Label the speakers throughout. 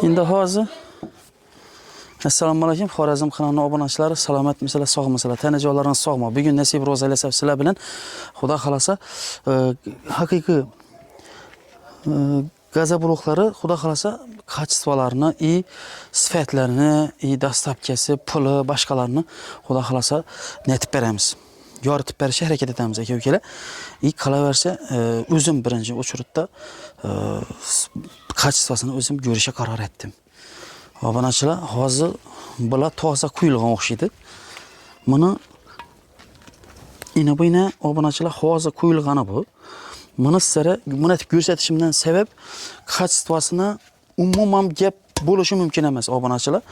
Speaker 1: Endi hozir Assalomu alaykum Xorazm kanalının obunachilari, salomatmisizlar, sog'misizlar? Tanajoylaringiz sog'mi? Bugun nasib ro'za aylasab sizlar bilan Xudo xolasa haqiqiy gaza buloqlari Xudo xolasa kачестволарni, sifatlarini, dastlabkisi, puli, boshqalarini Xudo xolasa netib beramiz. Yoritib berishga harakat etamiz aka-ukalar. Qolaversa o'zim birinchi uchurda kачествосini o'zim ko'rishga qaror etdim. Obunachilar hozir bular toza quyilgan o'xshaydi. Buni ina obunachilar hozir quyilgani bu. Buni sizlarga buni ko'rsatishimdan sabab kачествосini umuman gap bo'lishi mumkin emas obunachilar.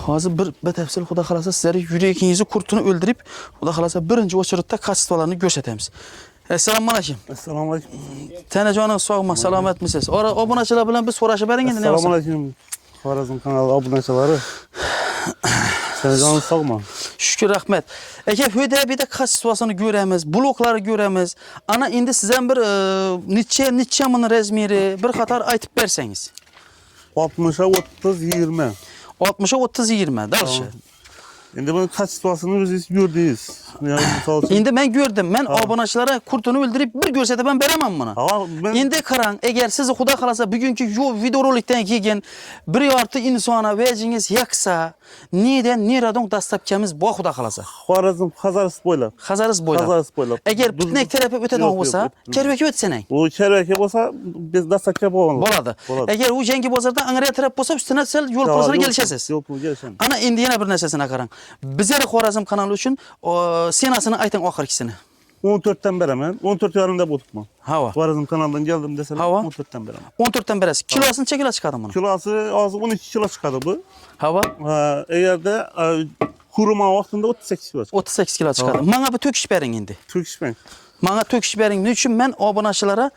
Speaker 1: Hozir bir batafsil Xudo xolasa sizlarga yuragingizni qurtini o'ldirib, Xudo xolasa birinchi o'chirda kачестволарni ko'rsatamiz. Assalomu alaykum.
Speaker 2: Assalomu alaykum.
Speaker 1: Tanajoningiz sog'mi, salomatmisiz? Obunachilar bilan biz so'rashib bering endi.
Speaker 2: Assalomu alaykum. Xorazm kanali obunachilari. Tanajoningiz sog'mi?
Speaker 1: Shukr, rahmat. Aka, bir de kачествосini ko'ramiz, bloklarni ko'ramiz. Ana endi siz ham bir necha ming razmeri bir qator aytib bersangiz.
Speaker 2: 60'a 30 20.
Speaker 1: 60'a 30 20 dalşı.
Speaker 2: Endi bunun kачествосini o'zingiz ko'rdingiz. Yani misol uchun.
Speaker 1: Endi men ko'rdim. Men obunachilara kurtini o'ldirib bir ko'rsatib ben beraman buni. Endi qarang, agar siz Xudo xolasa bugungi videorolikdan keyin bir yorti insona vejingiz yaksa, neradan dastlabkamiz bu Xudo xolasa.
Speaker 2: Xorazm Xazaris bo'ylab.
Speaker 1: Xazaris bo'ylab. Agar pitnek tarafi o'tadigan bo'lsa, Kervaka o'tsanang.
Speaker 2: U Kervaka bo'lsa, biz dastlabki
Speaker 1: bo'ladi. Agar u yangi bozordan Angriya taraf bo'lsa, ustidan sal yo'l pulini kelishasiz.
Speaker 2: Yo'l pulini kelishamiz.
Speaker 1: Ana endi yana bir narsasini qarang. Bizlar Xorazm kanali uchun senasini ayting oxirgisini.
Speaker 2: 14 dan beraman. 14 yarımda bo'libman.
Speaker 1: Hava.
Speaker 2: Xorazm kanalidan geldim deseler 14 dan beraman.
Speaker 1: 14 dan berasiz. Kilosini necha kilo chiqadi buni?
Speaker 2: Kilosi hozir 12 kilo chiqadi bu.
Speaker 1: Hava.
Speaker 2: Eğerde kuruma vaqtında 38 kilo chiqadi.
Speaker 1: 38 kilo chiqadi. Menga bir to'kish bering endi.
Speaker 2: To'kishmang.
Speaker 1: Menga to'kish bering. Nima uchun men obunachilara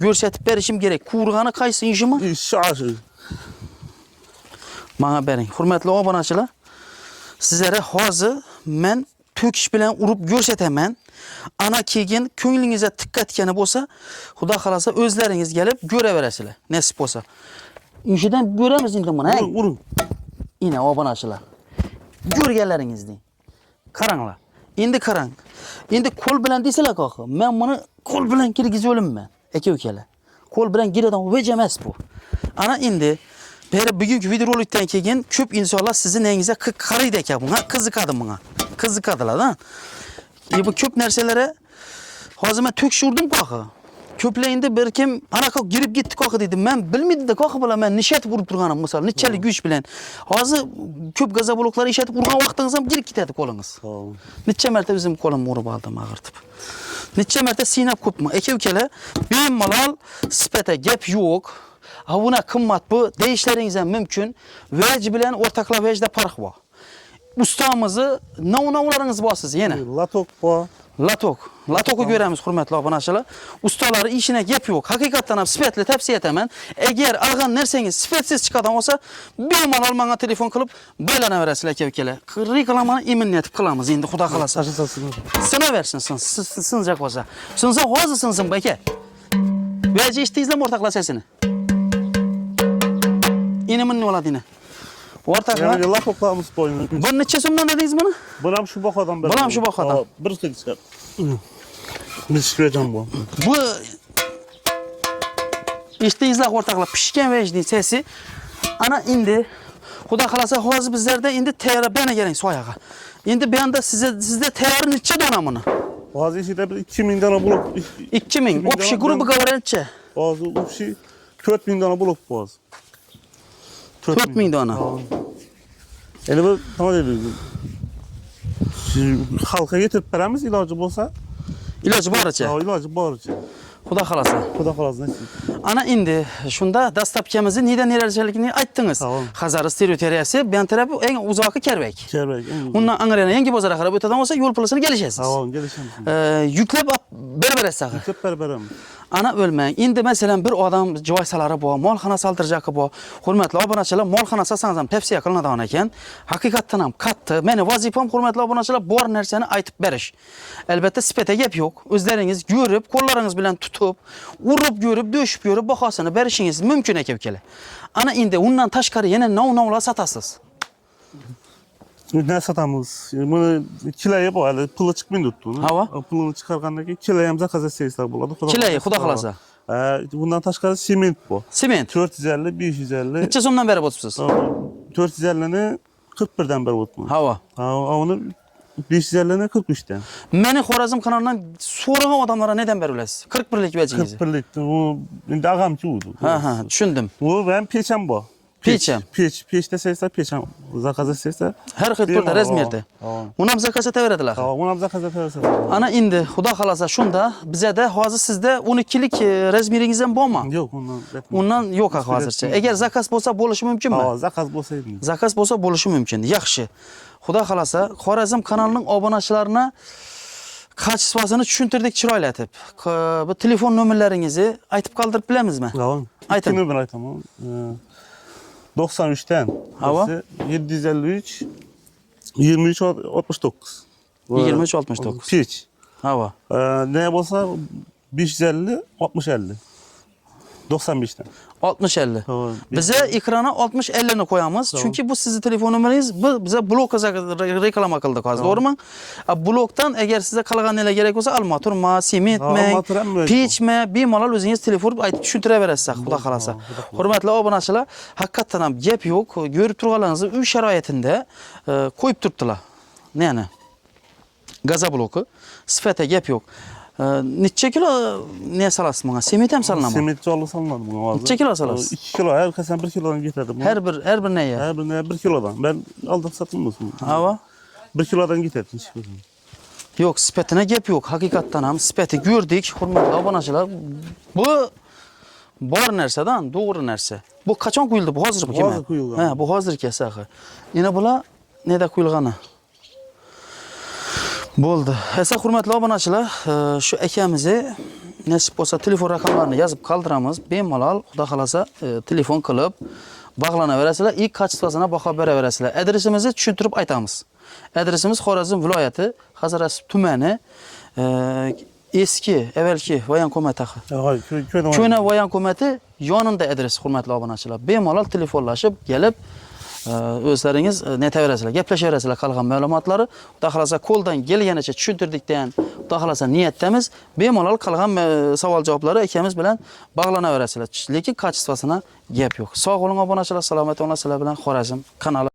Speaker 1: ko'rsatib berishim kerak. Qurg'ani qaysi ishimi?
Speaker 2: Shoshi.
Speaker 1: Menga bering. Hurmatli obunachilar, sizlarga hozir men to'kish bilan urib ko'rsataman. Ana keyin ko'nglingizga tiqqatgani bo'lsa, Xudo xolasa o'zlaringiz kelib ko'raverasizlar. Nasib bo'lsa. Ishidan ko'ramiz endi buni.
Speaker 2: Urun.
Speaker 1: Ina obunachilar. Ko'rganlaringizni. Qaranglar. Endi qarang. Endi qo'l bilan desalar qo'y. Men buni qo'l bilan kirgizib o'limman. Aka-ukalar. Qo'l bilan giradigan vaj emas bu. Ana endi bugungi videorolikdan keyin ko'p insonlar sizning nengizga qaraydi ekan bunga, qiziqadi bunga. Qiziqadilar-da. Bu ko'p narsalara hozir men to'kishurdim qo'y. Ko'plar endi bir kim anaqa girib ketdi qo'y dedi. Men bilmaydi-da qo'y bilan men nishatib urib turganim, misol, nechalik kuch bilan. Hozir ko'p gaza bloklari ishatib urgan vaqtingiz ham girib ketadi qo'lingiz. Necha marta o'zim qo'limni urib oldim ag'irtib. Necha marta sinab ko'pmi? Aka-ukalar, bemalol sifata gap yo'q. Buna qimmat bu deyishlaringiz ham mumkin. Vaj bilan o'rtaqlar vajda farq bor. Ustamizni namunalaringiz bor siz yana.
Speaker 2: Latok bor.
Speaker 1: Latokni ko'ramiz hurmatli obunachilar. Ustalari ishine gap yo'q. Haqiqatan ham sifatli tavsiya etaman. Agar olgan narsangiz sifatsiz chiqadigan bo'lsa, bemalol menga telefon qilib baylanaverasizlar aka-ukalar. Reklamani imminiyat qilamiz endi Xudo xolasa. Sinaversin, sinjaq bo'lsa. Sinsa hozir sinsin aka. Vaji eshitdingizlarmi o'rtaqlar sesini? İnemin ne oladığını. Ortak
Speaker 2: yani laptoplarımız boyunca.
Speaker 1: Bu neçe so'mdan dediniz buni?
Speaker 2: Buram şu bakadan beri.
Speaker 1: Buram şu bakadan.
Speaker 2: Bir tek çıkar. Biz çıkacağım bu.
Speaker 1: Bu eshitdingizlar o'rtaqlar pishgan vajning sesi. Ana endi Xudo xolasa hozir bizlarda endi tayyor bana keling soyaga. Endi bu yerda sizda tayyor necha dona buni?
Speaker 2: Hozir ishida bir 2000 dona blok.
Speaker 1: 2000. Общий grubu qavarancha.
Speaker 2: Hozir общий 4000 dona blok bu hozir.
Speaker 1: 4000 dona.
Speaker 2: Yani bu tamam dedi. Halka getirip beramiz iloji bo'lsa.
Speaker 1: İloji boricha.
Speaker 2: İloji boricha.
Speaker 1: Xudo xolasa.
Speaker 2: Xudo xolasa.
Speaker 1: Ana endi shunda dastlabkamizni nerachaligini aytdingiz. Xazaris territoriyasi bu tarafı eng uzoqi Kervak.
Speaker 2: Kervak.
Speaker 1: Undan Angriya yangi bozorga qarab o'tadigan bo'lsa, yo'l pulisini kelishasiz.
Speaker 2: Tamam, kelishamiz.
Speaker 1: Yüklep berasiz.
Speaker 2: Yüklep beramiz.
Speaker 1: Ana ölmang. Endi masalan bir odam joysalari bor, molxona saldirjaqi bor. Hurmatli obunachilar, molxona salsangiz ham tavsiya qilinadigan ekan. Haqiqatdan ham katta. Meni vazifam hurmatli obunachilar bor narsani aytib berish. Albatta sifat gap yo'q. O'zlaringiz ko'rib, qo'llaringiz bilan tutib, urib ko'rib, döşüp ko'rib bahosini berishingiz mumkin aka-ukalar. Ana endi undan tashqari yana nov-novlar satasiz.
Speaker 2: Ne satamiz? Bunu kilaya bu hali pılı çıkmayın tuttu.
Speaker 1: Hava?
Speaker 2: Pılını çıkarken de kilaya hem zakaz etseyizler buladı.
Speaker 1: Kilayı, Xudo xolasa.
Speaker 2: Bundan tashqari sement bu.
Speaker 1: Sement.
Speaker 2: 450, 550.
Speaker 1: Necha so'mdan berib o'tibsiz?
Speaker 2: 450'ni 41'den beri o'tma.
Speaker 1: Hava.
Speaker 2: Onu 550'ni 43'ten.
Speaker 1: Meni Xorazm kanalidan so'ragan odamlarga neden berib olasiz? 41lik vejingizni.
Speaker 2: 41'likti. O endi ağamçı oldu.
Speaker 1: Ha, tushundim.
Speaker 2: O ben peçem bu.
Speaker 1: Peçem.
Speaker 2: Peçte seysa peçem. Zakaz etseysa.
Speaker 1: Har xil turda razmerda. Uni ham zakaz etaveradilar.
Speaker 2: Ha, onu ham zakaz etseysa.
Speaker 1: Ana endi Xudo xolasa shunda bizada hozir sizda 12lik razmeringiz ham bormi?
Speaker 2: Yok ondan.
Speaker 1: Undan yo'q hozircha. Agar zakaz bo'lsa bo'lishi mumkinmi?
Speaker 2: Ha, zakaz bo'lsaydi.
Speaker 1: Zakaz bo'lsa bo'lishi mumkin. Yaxshi. Xudo xolasa Xorazm kanalining obunachilarini kачествосini tushuntirdik chiroylatib. Bu telefon nomerlaringizni aytib qoldirib bilamizmi?
Speaker 2: Tamam.
Speaker 1: Aytın.
Speaker 2: İki numara tamam. 93'ten.
Speaker 1: Hava?
Speaker 2: 753 23 69.
Speaker 1: 23 69.
Speaker 2: Piç.
Speaker 1: Hava.
Speaker 2: Ne olsa 550 60 50. 95'ten.
Speaker 1: 60-50.
Speaker 2: Tamam.
Speaker 1: Bize ekrana 60-50 ni koyamiz.
Speaker 2: Tamam.
Speaker 1: Çünkü bu sizin telefon numaranız. Bu bize blokka reklama kıldık hozir, doğrumu? Blokdan eğer size qolgan neler gerek olsa almaturma, sementmi, pechmi, bemalol o'zingiz telefon aytib tushuntireverasiz, Xudo xolasa. Hurmatli obunachilar, haqiqatan ham gap yo'q. Ko'rib turganlaringizni uy sharoitida qo'yib turibdilar. Ya'ni gaza bloki, sifati gap yo'q. Necha kilo ne salasiz bunga? Sement ham salinadimi?
Speaker 2: Sement jolu salınmadı buna hozir.
Speaker 1: Necha kilo salasiz?
Speaker 2: 2 kilo, herkesten 1 kilodan getirdi.
Speaker 1: Her bir neye?
Speaker 2: Her birine 1 kilodan. Ben aldım satılmasın.
Speaker 1: Hava?
Speaker 2: 1 kilodan getirdim.
Speaker 1: Yok, sipetine gap yok. Hakikattan ham sipeti gördük. Hurmatli obunachilar. Bu bor narsadan, doğru narsa. Bu qachon quyildi? Bu hozir kimi?
Speaker 2: Hozir quyilgan.
Speaker 1: Ha, bu hozirki sahi. Yana bular neda quyilgani? Bo'ldi. Esa hurmatli obunachilar, shu akamizni nasib bo'lsa telefon raqamlarini yozib qoldiramiz. Bemalol Xudo xolasa telefon qilib bog'lanaverasizlar, ilk kачествосini baho beraverasizlar. Adresimizni tushuntirib aytamiz. Adresimiz Xorazm viloyati, Hazarasp tumani, eski, avvalgi voyankomat axi. Ko'na voyankomati yonida adres, hurmatli obunachilar. Bemalol telefonlashib, kelib o'zlaringiz netaverasizlar, gaplashaverasizlar qolgan ma'lumotlari. Xudo xolasa qo'ldan kelganicha tushuntirdikdan, Xudo xolasa niyatdamiz. Bemalol qolgan savol javoblari akamiz bilan bog'lanaverasizlar. Lekin kачествосini gap yo'q. Sog' bo'ling obunachilar, salomat bo'linglar, sizlar bilan Xorazm kanali